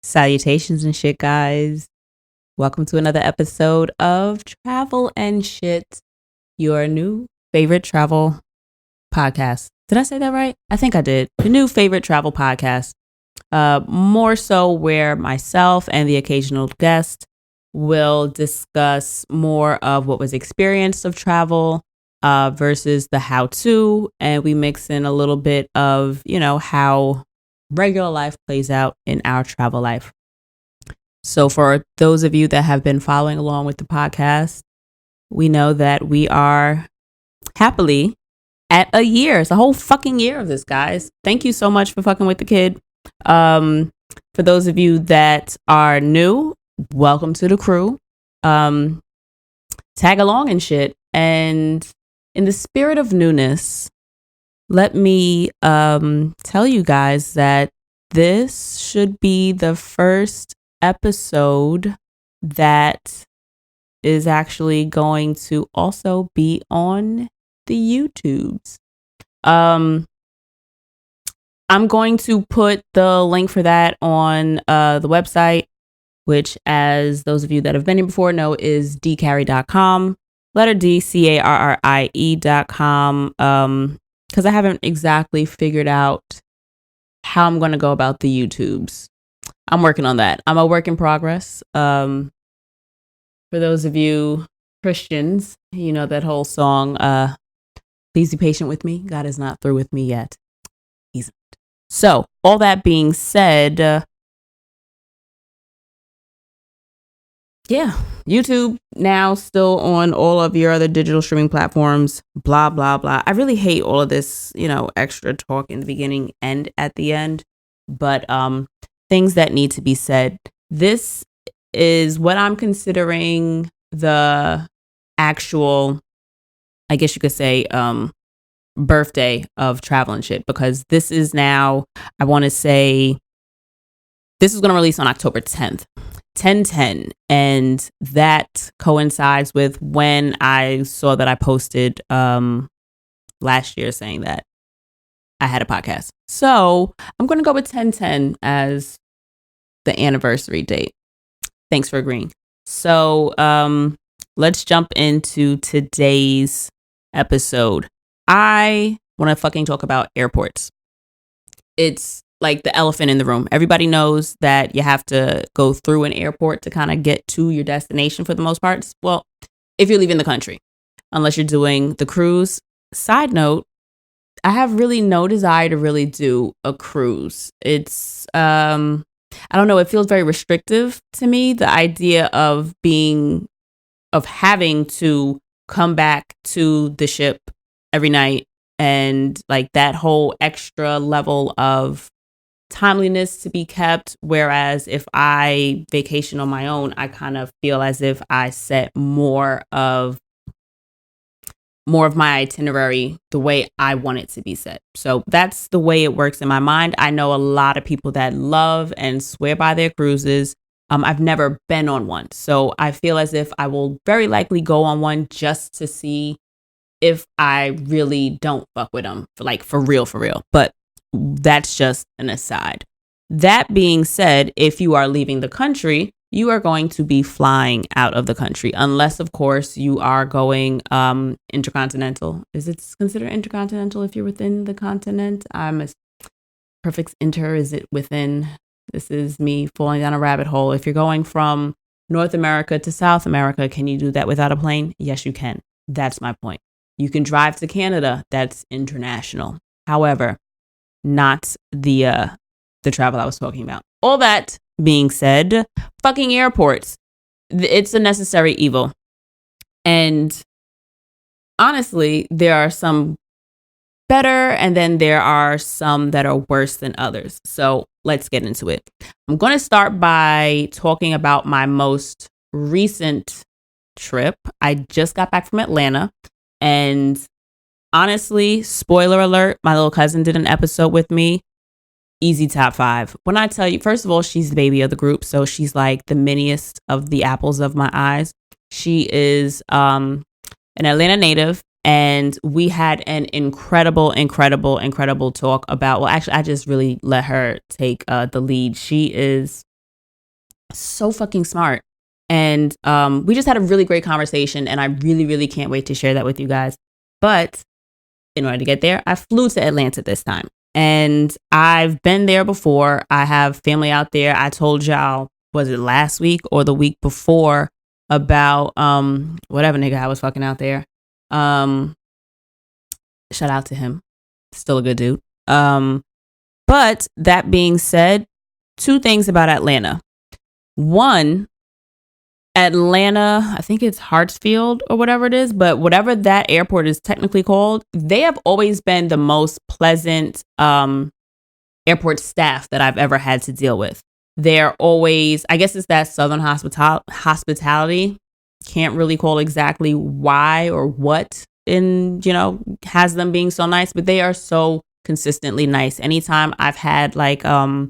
Salutations and shit, guys. Welcome to another episode of Travel and Shit, your new favorite travel podcast. Did I say that right? I think I did. The new favorite travel podcast. More so where myself and the occasional guest will discuss more of what was experienced of travel versus the how-to. And we mix in a little bit of, how regular life plays out in our travel life. So for those of you that have been following along with the podcast, we know that we are happily at a year. It's a whole fucking year of this, guys. Thank you so much for fucking with the kid. For those of you that are new, welcome to the crew. Tag along and shit. And in the spirit of newness, let me tell you guys that this should be the first episode that is actually going to also be on the YouTubes. I'm going to put the link for that on the website, which, as those of you that have been here before know, is dcarrie.com, letter D, CARRIE.com. Because I haven't exactly figured out how I'm going to go about the YouTubes. I'm working on that. I'm a work in progress. For those of you Christians, you know that whole song, Please Be Patient With Me. God is not through with me yet. He's not. So, all that being said, YouTube now still on all of your other digital streaming platforms, blah, blah, blah. I really hate all of this, extra talk in the beginning and at the end, but things that need to be said. This is what I'm considering the actual, I guess you could say, birthday of travel and shit, because this is now, I want to say, this is going to release on October 10th. 10/10, and that coincides with when I saw that I posted last year saying that I had a podcast. So I'm going to go with 10/10 as the anniversary date. Thanks for agreeing. So let's jump into today's episode. I want to fucking talk about airports. It's like the elephant in the room. Everybody knows that you have to go through an airport to kind of get to your destination for the most part. Well, if you're leaving the country, unless you're doing the cruise. Side note, I have really no desire to really do a cruise. It's, I don't know, it feels very restrictive to me. The idea of having to come back to the ship every night, and like that whole extra level of timeliness to be kept. Whereas if I vacation on my own, I kind of feel as if I set more of my itinerary the way I want it to be set. So that's the way it works in my mind. I know a lot of people that love and swear by their cruises. I've never been on one, so I feel as if I will very likely go on one just to see if I really don't fuck with them, for real. But that's just an aside. That being said, if you are leaving the country, you are going to be flying out of the country, unless, of course, you are going intercontinental. Is it considered intercontinental if you're within the continent? I'm a perfect inter. Is it within? This is me falling down a rabbit hole. If you're going from North America to South America, can you do that without a plane? Yes, you can. That's my point. You can drive to Canada. That's international. However, not the travel I was talking about. All that being said, fucking airports. It's a necessary evil. And honestly, there are some better, and then there are some that are worse than others. So let's get into it. I'm going to start by talking about my most recent trip. I just got back from Atlanta, and honestly, spoiler alert, my little cousin did an episode with me. Easy top 5. When I tell you, first of all, she's the baby of the group, so she's like the miniest of the apples of my eyes. She is an Atlanta native, and we had an incredible talk about, well, actually, I just really let her take the lead. She is So fucking smart. And we just had a really great conversation, and I really, really can't wait to share that with you guys. But in order to get there, I flew to Atlanta this time. And I've been there before. I have family out there. I told y'all, was it last week or the week before, about whatever nigga I was fucking out there. Shout out to him. Still a good dude. But that being said, two things about Atlanta. One, Atlanta, I think it's Hartsfield or whatever it is, but whatever that airport is technically called, they have always been the most pleasant airport staff that I've ever had to deal with. They're always, I guess it's that Southern hospitality. Can't really call exactly why or what has them being so nice, but they are so consistently nice. Anytime I've had like a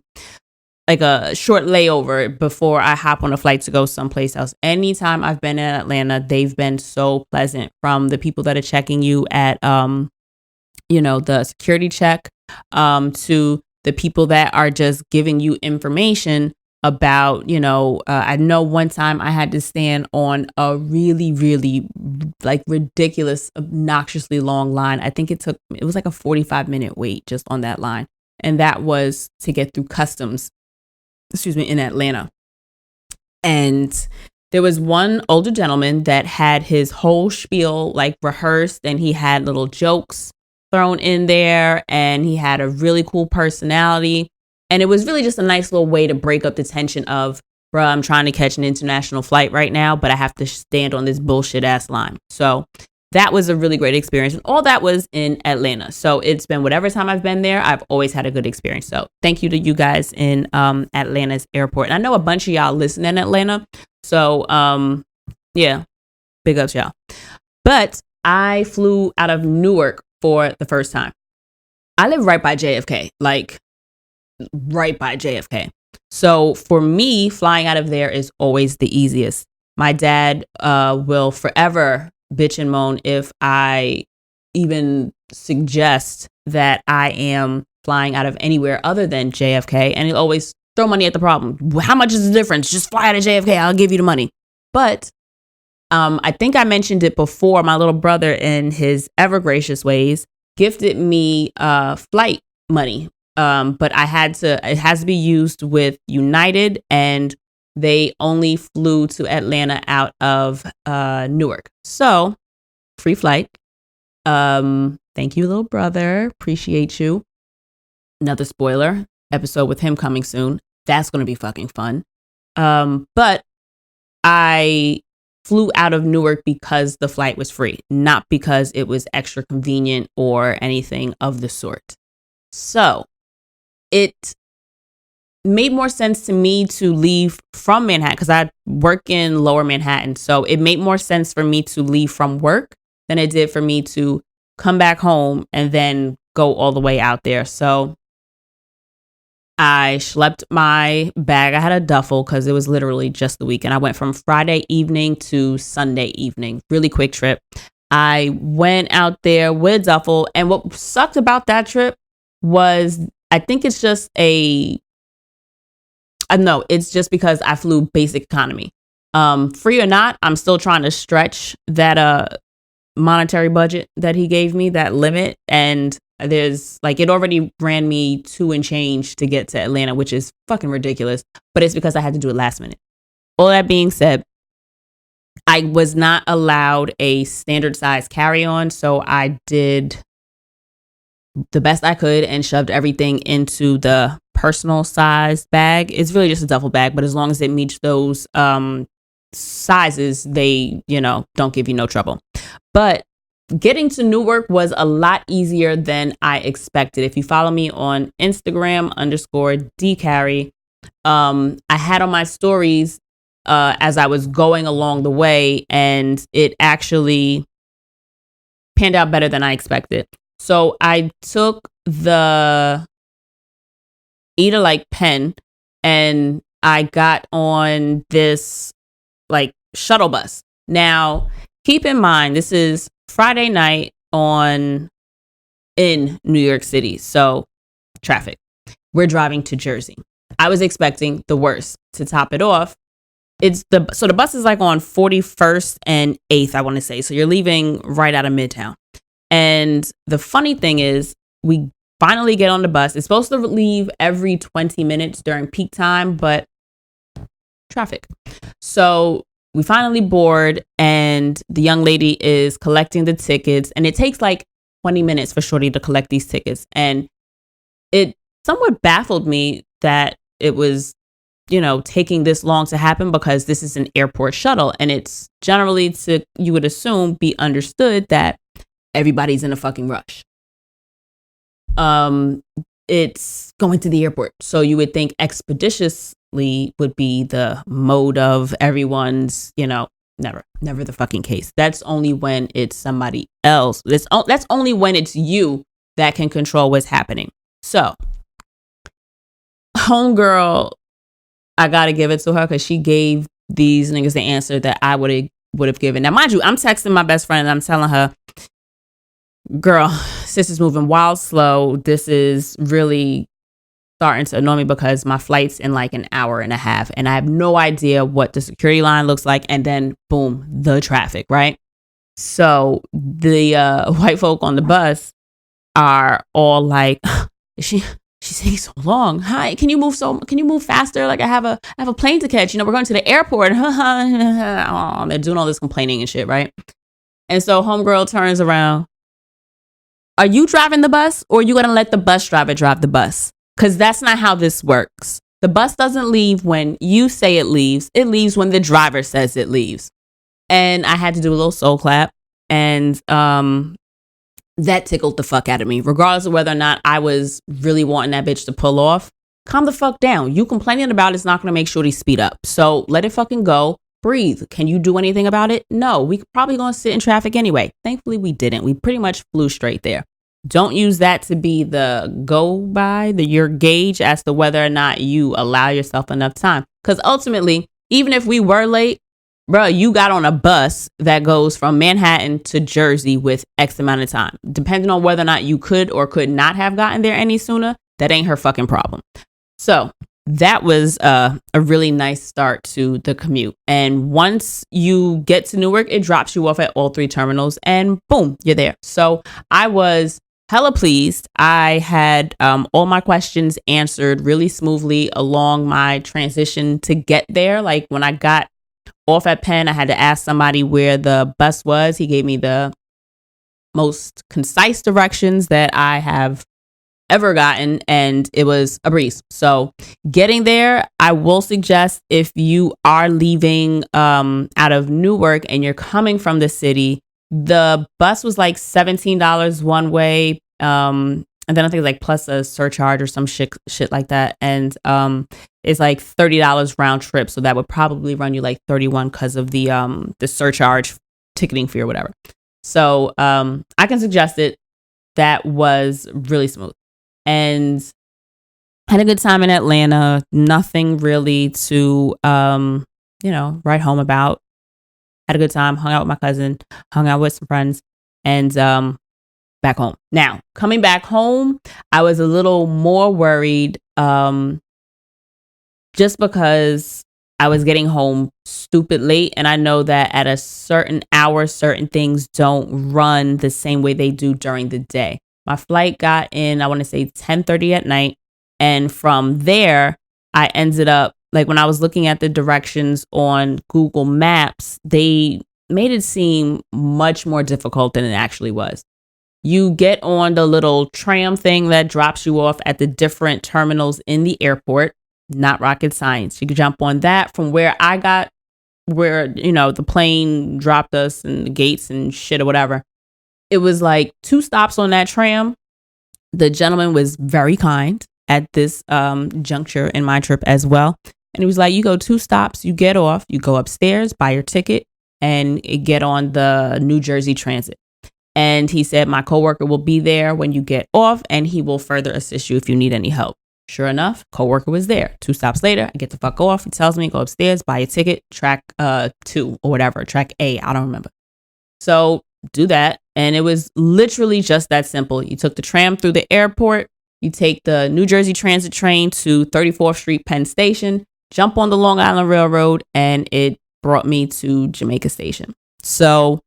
short layover before I hop on a flight to go someplace else, anytime I've been in Atlanta, they've been so pleasant, from the people that are checking you at the security check to the people that are just giving you information about, I know one time I had to stand on a really, really like ridiculous, obnoxiously long line. I think it was like a 45-minute wait just on that line. And that was to get through customs, in Atlanta. And there was one older gentleman that had his whole spiel like rehearsed, and he had little jokes thrown in there, and he had a really cool personality. And it was really just a nice little way to break up the tension of, bruh, I'm trying to catch an international flight right now, but I have to stand on this bullshit ass line. So that was a really great experience. And all that was in Atlanta. So it's been whatever time I've been there, I've always had a good experience. So thank you to you guys in Atlanta's airport. And I know a bunch of y'all listen in Atlanta. So yeah, big ups y'all. But I flew out of Newark for the first time. I live right by JFK, like right by JFK. So for me, flying out of there is always the easiest. My dad will forever bitch and moan if I even suggest that I am flying out of anywhere other than JFK. And he'll always throw money at the problem. How much is the difference? Just fly out of JFK. I'll give you the money. But I think I mentioned it before. My little brother, in his ever gracious ways, gifted me flight money. But it has to be used with United, and they only flew to Atlanta out of Newark. So free flight. Thank you, little brother. Appreciate you. Another spoiler episode with him coming soon. That's going to be fucking fun. But I flew out of Newark because the flight was free, not because it was extra convenient or anything of the sort. So it made more sense to me to leave from Manhattan, because I work in Lower Manhattan. So it made more sense for me to leave from work than it did for me to come back home and then go all the way out there. So I schlepped my bag. I had a duffel because it was literally just the weekend. I went from Friday evening to Sunday evening. Really quick trip. I went out there with a duffel. And what sucked about that trip was, I think it's just it's just because I flew basic economy. Free or not, I'm still trying to stretch that monetary budget that he gave me, that limit. And there's like, it already ran me $2 and change to get to Atlanta, which is fucking ridiculous. But it's because I had to do it last minute. All that being said, I was not allowed a standard size carry-on. So I did the best I could and shoved everything into the personal size bag. It's really just a duffel bag, but as long as it meets those sizes, they, don't give you no trouble. But getting to Newark was a lot easier than I expected. If you follow me on Instagram _dcarry, I had on my stories as I was going along the way, and it actually panned out better than I expected. So I took the Eat Like pen, and I got on this like shuttle bus. Now, keep in mind, this is Friday night in New York City. So traffic. We're driving to Jersey. I was expecting the worst. To top it off, so the bus is like on 41st and 8th, I want to say. So you're leaving right out of Midtown. And the funny thing is, we finally get on the bus. It's supposed to leave every 20 minutes during peak time, but traffic. So we finally board, and the young lady is collecting the tickets, and it takes like 20 minutes for Shorty to collect these tickets. And it somewhat baffled me that it was, taking this long to happen, because this is an airport shuttle, and it's generally, you would assume, be understood that everybody's in a fucking rush. It's going to the airport, so you would think expeditiously would be the mode of everyone's, never the fucking case. That's only when it's somebody else. That's only when it's you that can control what's happening. So, homegirl, I gotta give it to her, because she gave these niggas the answer that I would have given. Now, mind you, I'm texting my best friend and I'm telling her, girl, sis is moving wild slow. This is really starting to annoy me, because my flight's in like an hour and a half, and I have no idea what the security line looks like. And then boom, the traffic, right? So the white folk on the bus are all like, she's taking so long. Hi, can you move faster? Like I have a plane to catch. We're going to the airport. Oh, they're doing all this complaining and shit, right? And so homegirl turns around. Are you driving the bus, or are you going to let the bus driver drive the bus? Because that's not how this works. The bus doesn't leave when you say it leaves. It leaves when the driver says it leaves. And I had to do a little soul clap. And that tickled the fuck out of me, regardless of whether or not I was really wanting that bitch to pull off. Calm the fuck down. You complaining about it's not going to make Shorty speed up. So let it fucking go. Breathe. Can you do anything about it? No, we probably going to sit in traffic anyway. Thankfully, we didn't. We pretty much flew straight there. Don't use that to be the go by, your gauge as to whether or not you allow yourself enough time. Because ultimately, even if we were late, bro, you got on a bus that goes from Manhattan to Jersey with X amount of time. Depending on whether or not you could or could not have gotten there any sooner, that ain't her fucking problem. So that was a really nice start to the commute. And once you get to Newark, it drops you off at all three terminals, and boom, you're there. So I was hella pleased. I had all my questions answered really smoothly along my transition to get there. Like when I got off at Penn, I had to ask somebody where the bus was. He gave me the most concise directions that I have ever gotten, and it was a breeze. So getting there, I will suggest, if you are leaving out of Newark and you're coming from the city, the bus was like $17 one way, and then I think it's like plus a surcharge or some shit like that, and it's like $30 round trip. So that would probably run you like $31 because of the surcharge ticketing fee or whatever. So I can suggest it. That was really smooth. And had a good time in Atlanta. Nothing really to, write home about. Had a good time. Hung out with my cousin. Hung out with some friends. And back home. Now, coming back home, I was a little more worried just because I was getting home stupid late. And I know that at a certain hour, certain things don't run the same way they do during the day. My flight got in, I want to say 10:30 at night. And from there, I ended up, like when I was looking at the directions on Google Maps, they made it seem much more difficult than it actually was. You get on the little tram thing that drops you off at the different terminals in the airport. Not rocket science. You could jump on that from where I got, where, the plane dropped us and the gates and shit or whatever. It was like 2 stops on that tram. The gentleman was very kind at this juncture in my trip as well. And he was like, you go 2 stops, you get off, you go upstairs, buy your ticket, and get on the New Jersey Transit. And he said, my coworker will be there when you get off, and he will further assist you if you need any help. Sure enough, coworker was there. 2 stops later, I get the fuck off. He tells me, go upstairs, buy your ticket, track 2 or whatever, track A, I don't remember. So do that. And it was literally just that simple. You took the tram through the airport, You take the New Jersey Transit train to 34th Street Penn Station, jump on the Long Island Railroad, and it brought me to Jamaica Station. So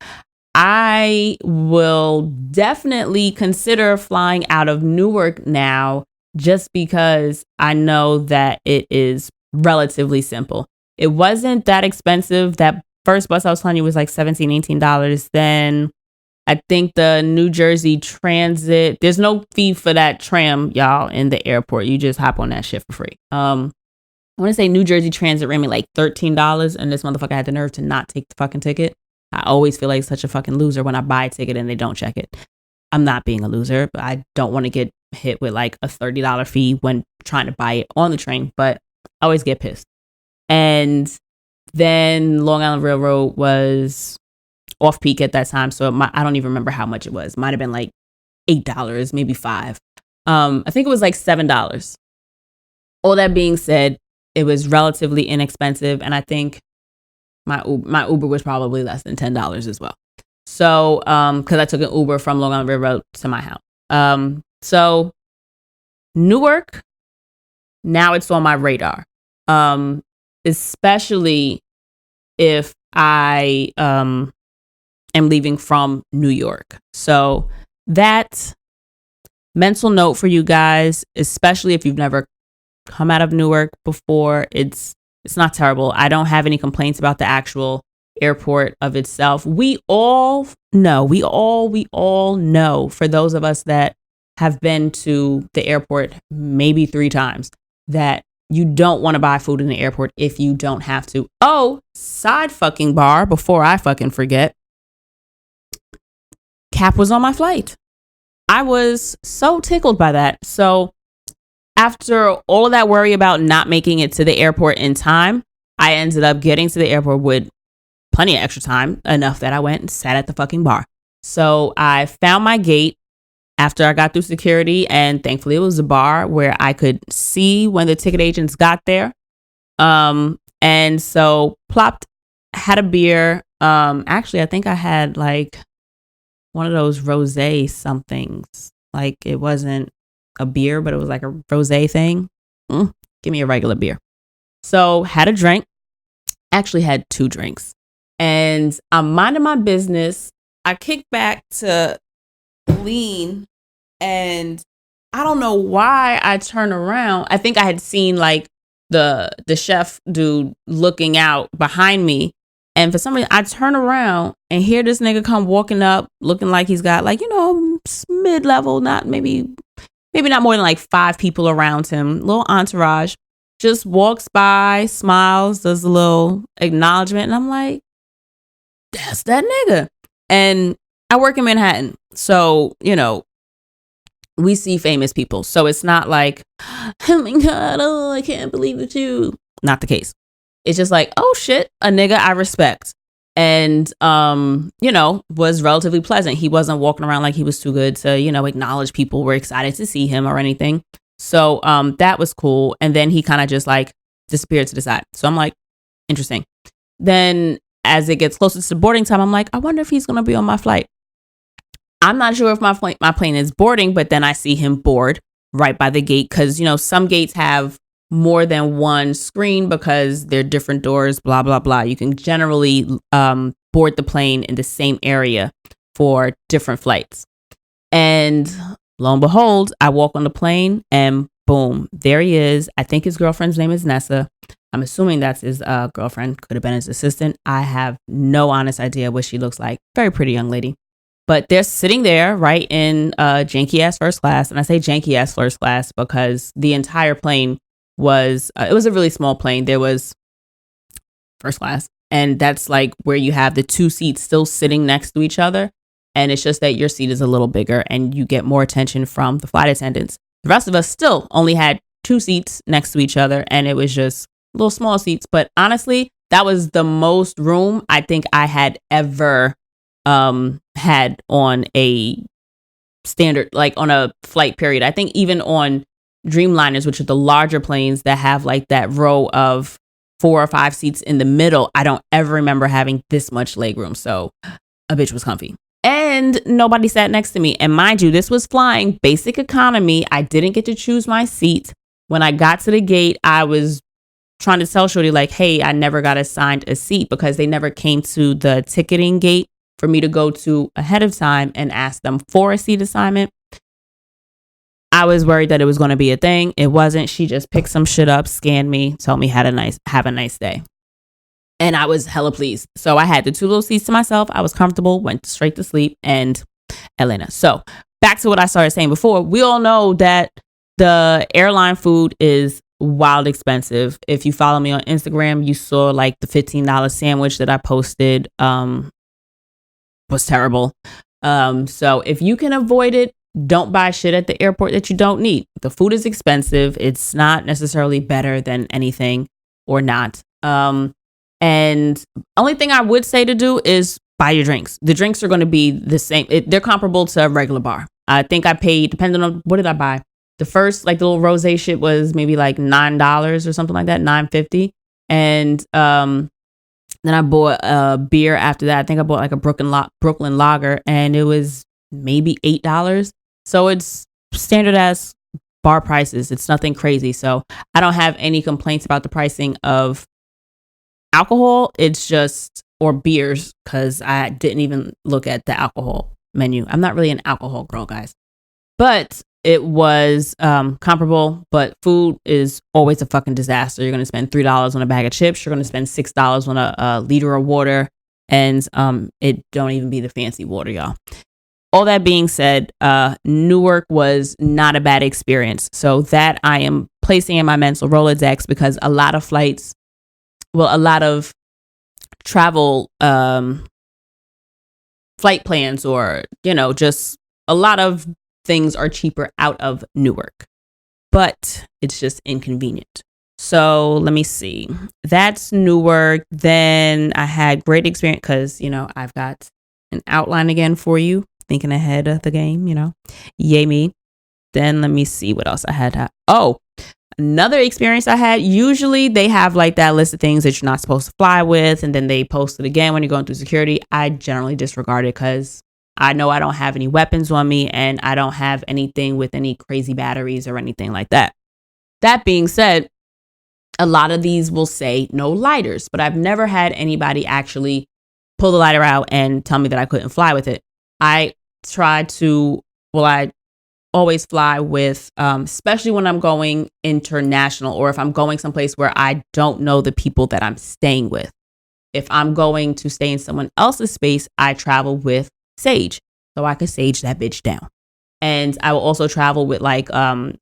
I will definitely consider flying out of Newark now, just because I know that it is relatively simple. It wasn't that expensive. That first bus I was telling you was like $17, $18. Then I think the New Jersey Transit, there's no fee for that tram, y'all, in the airport. You just hop on that shit for free. I want to say New Jersey Transit ran me like $13, and this motherfucker had the nerve to not take the fucking ticket. I always feel like such a fucking loser when I buy a ticket and they don't check it. I'm not being a loser, but I don't want to get hit with like a $30 fee when trying to buy it on the train, but I always get pissed. And then Long Island Railroad was off peak at that time, so I don't even remember how much it was. Might have been like $8, maybe $5. I think it was like $7. All that being said, it was relatively inexpensive, and I think my Uber was probably less than $10 as well. So, because I took an Uber from Long Island Railroad to my house. So Newark, now it's on my radar. Especially if I am leaving from New York. So that mental note for you guys, especially if you've never come out of Newark before, it's not terrible. I don't have any complaints about the actual airport of itself. We all know, for those of us that have been to the airport maybe 3 times, that you don't want to buy food in the airport if you don't have to. Oh, side fucking bar before I fucking forget. Cap was on my flight. I was so tickled by that. So after all of that worry about not making it to the airport in time, I ended up getting to the airport with plenty of extra time, enough that I went and sat at the fucking bar. So I found my gate after I got through security, and thankfully it was a bar where I could see when the ticket agents got there. And so plopped, had a beer. Actually, I think I had like one of those rosé somethings. Like it wasn't a beer, but it was like a rosé thing. Give me a regular beer. So had a drink. Actually had 2 drinks. And I'm minding my business. I kicked back to lean, and I don't know why I turned around. I think I had seen like the chef dude looking out behind me, and for some reason I turn around and hear this nigga come walking up looking like he's got like, mid-level, not maybe not more than like 5 people around him, little entourage, just walks by, smiles, does a little acknowledgement, and I'm like, that's that nigga. And I work in Manhattan, so we see famous people. So it's not like, oh my God, oh, I can't believe it's you. Not the case. It's just like, oh shit, a nigga I respect. And, was relatively pleasant. He wasn't walking around like he was too good to, acknowledge people were excited to see him or anything. So that was cool. And then he kind of just like disappeared to the side. So I'm like, interesting. Then as it gets closer to boarding time, I'm like, I wonder if he's going to be on my flight. I'm not sure if my plane is boarding, but then I see him board right by the gate because, some gates have more than one screen because they're different doors, blah, blah, blah. You can generally board the plane in the same area for different flights. And lo and behold, I walk on the plane and boom, there he is. I think his girlfriend's name is Nessa. I'm assuming that's his girlfriend. Could have been his assistant. I have no honest idea what she looks like. Very pretty young lady. But they're sitting there right in janky ass first class. And I say janky ass first class because the entire plane was, it was a really small plane. There was first class. And that's like where you have the 2 seats still sitting next to each other. And it's just that your seat is a little bigger and you get more attention from the flight attendants. The rest of us still only had 2 seats next to each other. And it was just little small seats. But honestly, that was the most room I think I had ever had on a standard, like on a flight period. I think even on Dreamliners, which are the larger planes that have like that row of 4 or 5 seats in the middle, I don't ever remember having this much legroom. So a bitch was comfy. And and nobody sat next to me. And mind you, this was flying basic economy. I didn't get to choose my seat. When I got to the gate, I was trying to tell Shorty like, hey, I never got assigned a seat because they never came to the ticketing gate for me to go to ahead of time and ask them for a seat assignment. I was worried that it was going to be a thing. It wasn't. She just picked some shit up, scanned me, told me have a nice day. And I was hella pleased. So I had the 2 little seats to myself. I was comfortable, went straight to sleep, and Elena. So back to what I started saying before. We all know that the airline food is wild expensive. If you follow me on Instagram, you saw like the $15 sandwich that I posted was terrible. So if you can avoid it, don't buy shit at the airport that you don't need. The food is expensive. It's not necessarily better than anything or not. And only thing I would say to do is buy your drinks. The drinks are going to be the same. They're comparable to a regular bar. I think I paid, depending on what did I buy? The first, like the little rosé shit was maybe like $9 or something like that, $9.50. And then I bought a beer after that. I think I bought like a Brooklyn Lager, and it was maybe $8. So it's standard as bar prices. It's nothing crazy. So I don't have any complaints about the pricing of alcohol. It's just, or beers, because I didn't even look at the alcohol menu. I'm not really an alcohol girl, guys. But it was comparable, but food is always a fucking disaster. You're going to spend $3 on a bag of chips. You're going to spend $6 on a liter of water. And it don't even be the fancy water, y'all. All that being said, Newark was not a bad experience. So that I am placing in my mental Rolodex, because a lot of flights, well, a lot of travel flight plans, or, you know, just a lot of things are cheaper out of Newark, but it's just inconvenient. So let me see. That's Newark. Then I had great experience because, you know, I've got an outline again for you, thinking ahead of the game, you know, yay me. Then let me see what else I had. Oh, another experience I had. Usually they have like that list of things that you're not supposed to fly with, and then they post it again when you're going through security. I generally disregard it because I know I don't have any weapons on me, and I don't have anything with any crazy batteries or anything like that. That being said, a lot of these will say no lighters, but I've never had anybody actually pull the lighter out and tell me that I couldn't fly with it. I always fly with, especially when I'm going international, or if I'm going someplace where I don't know the people that I'm staying with. If I'm going to stay in someone else's space, I travel with sage, so I could sage that bitch down. And I will also travel with like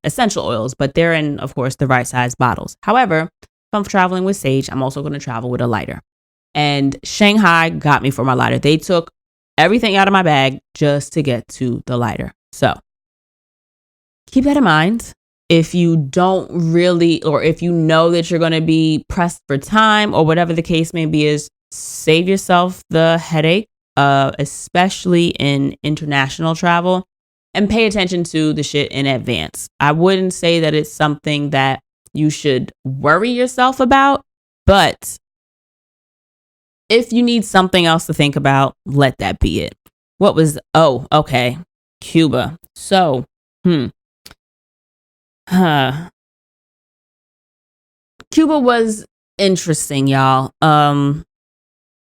essential oils, but they're in, of course, the right size bottles. However, if I'm traveling with sage, I'm also going to travel with a lighter. And Shanghai got me for my lighter. They took everything out of my bag just to get to the lighter. So keep that in mind. If you don't really, or if you know that you're going to be pressed for time, or whatever the case may be, is save yourself the headache, especially in international travel, and pay attention to the shit in advance. I wouldn't say that it's something that you should worry yourself about, but if you need something else to think about, let that be it. Okay. Cuba. So, Cuba was interesting, y'all.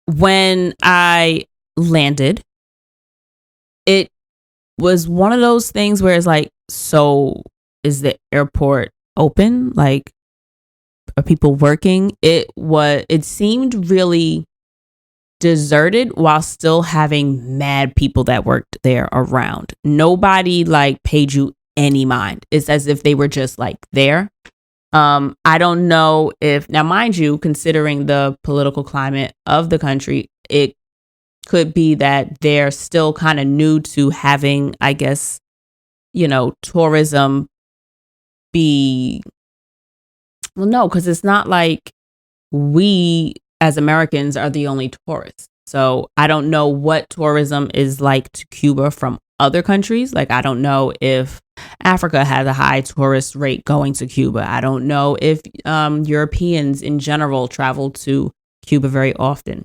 When I landed, it was one of those things where it's like, so is the airport open? Like, are people working? It seemed really deserted while still having mad people that worked there around. Nobody like paid you any mind. It's as if they were just like there. I don't know if, now mind you, considering the political climate of the country, it could be that they're still kind of new to having, I guess, you know, tourism be, well, no, because it's not like we as Americans are the only tourists. So I don't know what tourism is like to Cuba from other countries. Like, I don't know if Africa has a high tourist rate going to Cuba. I don't know if Europeans in general travel to Cuba very often.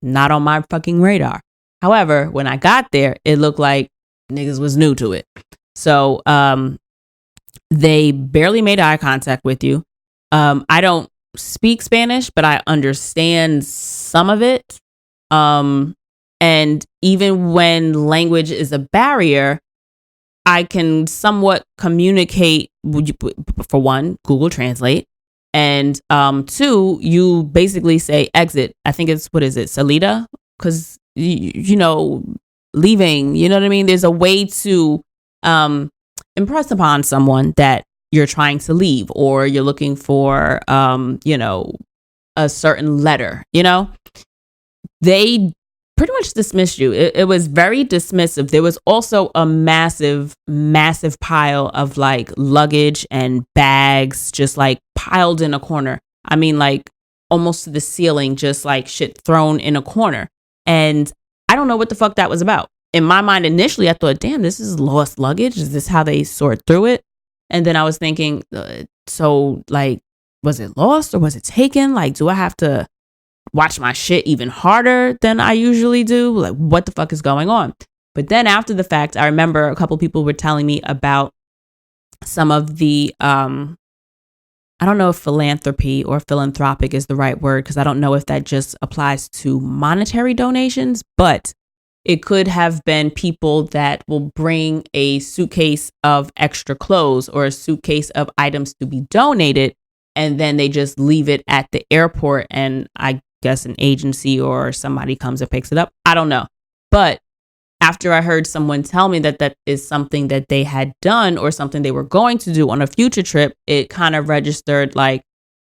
Not on my fucking radar. However, when I got there, it looked like niggas was new to it. So they barely made eye contact with you. I don't speak Spanish, but I understand some of it. And even when language is a barrier, I can somewhat communicate. For one, Google Translate. And two, you basically say exit. I think it's, what is it, salida? Because, you know, leaving, you know what I mean? There's a way to impress upon someone that you're trying to leave, or you're looking for, you know, a certain letter, you know? They pretty much dismissed you. It was very dismissive. There was also a massive pile of like luggage and bags just like piled in a corner. I mean, like almost to the ceiling, just like shit thrown in a corner. And I don't know what the fuck that was about. In my mind, initially, I thought, damn, this is lost luggage. Is this how they sort through it? And then I was thinking, so like, was it lost or was it taken? Like, do I have to watch my shit even harder than I usually do? Like, what the fuck is going on? But then after the fact, I remember a couple people were telling me about some of the, I don't know if philanthropy or philanthropic is the right word, because I don't know if that just applies to monetary donations, but it could have been people that will bring a suitcase of extra clothes or a suitcase of items to be donated, and then they just leave it at the airport, and I guess an agency or somebody comes and picks it up. I don't know. But after I heard someone tell me that that is something that they had done or something they were going to do on a future trip, it kind of registered like,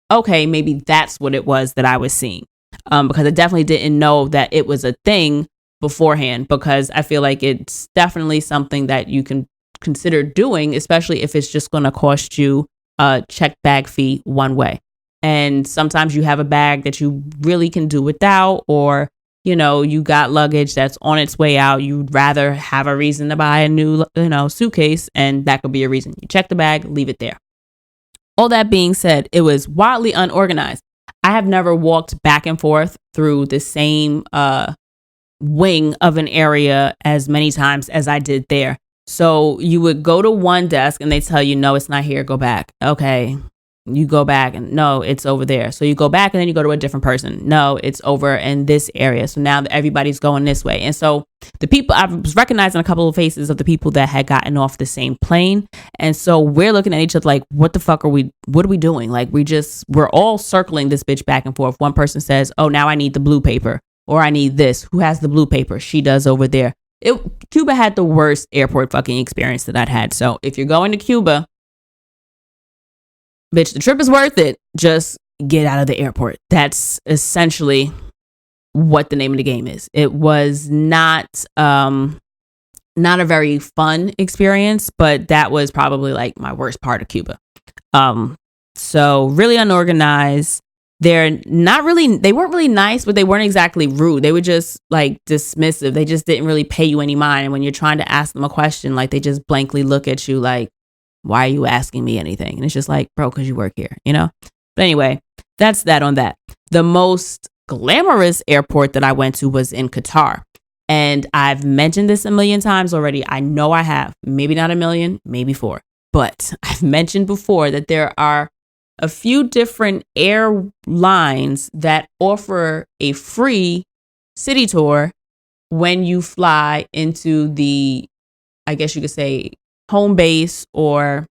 okay, maybe that's what it was that I was seeing. Because I definitely didn't know that it was a thing beforehand, because I feel like it's definitely something that you can consider doing, especially if it's just going to cost you a checked bag fee one way. And sometimes you have a bag that you really can do without, or, you know, you got luggage that's on its way out. You'd rather have a reason to buy a new, you know, suitcase, and that could be a reason. You check the bag, leave it there. All that being said, it was wildly unorganized. I have never walked back and forth through the same wing of an area as many times as I did there. So you would go to one desk and they tell you, no, it's not here. Go back. Okay. You go back and no, it's over there. So you go back and then you go to a different person. No, it's over in this area. So now everybody's going this way. And so the people, I was recognizing a couple of faces of the people that had gotten off the same plane. And so we're looking at each other like, what the fuck what are we doing? Like we're all circling this bitch back and forth. One person says, oh, now I need the blue paper, or I need this. Who has the blue paper? She does over there. Cuba had the worst airport fucking experience that I'd had. So if you're going to Cuba, bitch, the trip is worth it. Just get out of the airport. That's essentially what the name of the game is. It was not a very fun experience, but that was probably like my worst part of Cuba. So really unorganized. They weren't really nice, but they weren't exactly rude. They were just like dismissive. They just didn't really pay you any mind. And when you're trying to ask them a question, like they just blankly look at you like, why are you asking me anything? And it's just like, bro, because you work here, you know? But anyway, that's that on that. The most glamorous airport that I went to was in Qatar. And I've mentioned this a million times already. I know I have. Maybe not a million, maybe 4. But I've mentioned before that there are a few different airlines that offer a free city tour when you fly into the, I guess you could say, home base or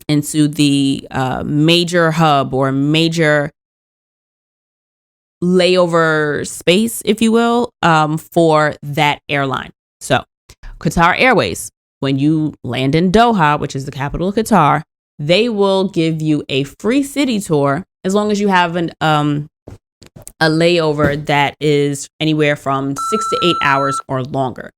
into the major hub or major layover space, if you will, for that airline. So Qatar Airways, when you land in Doha, which is the capital of Qatar, they will give you a free city tour as long as you have a layover that is anywhere from 6 to 8 hours or longer.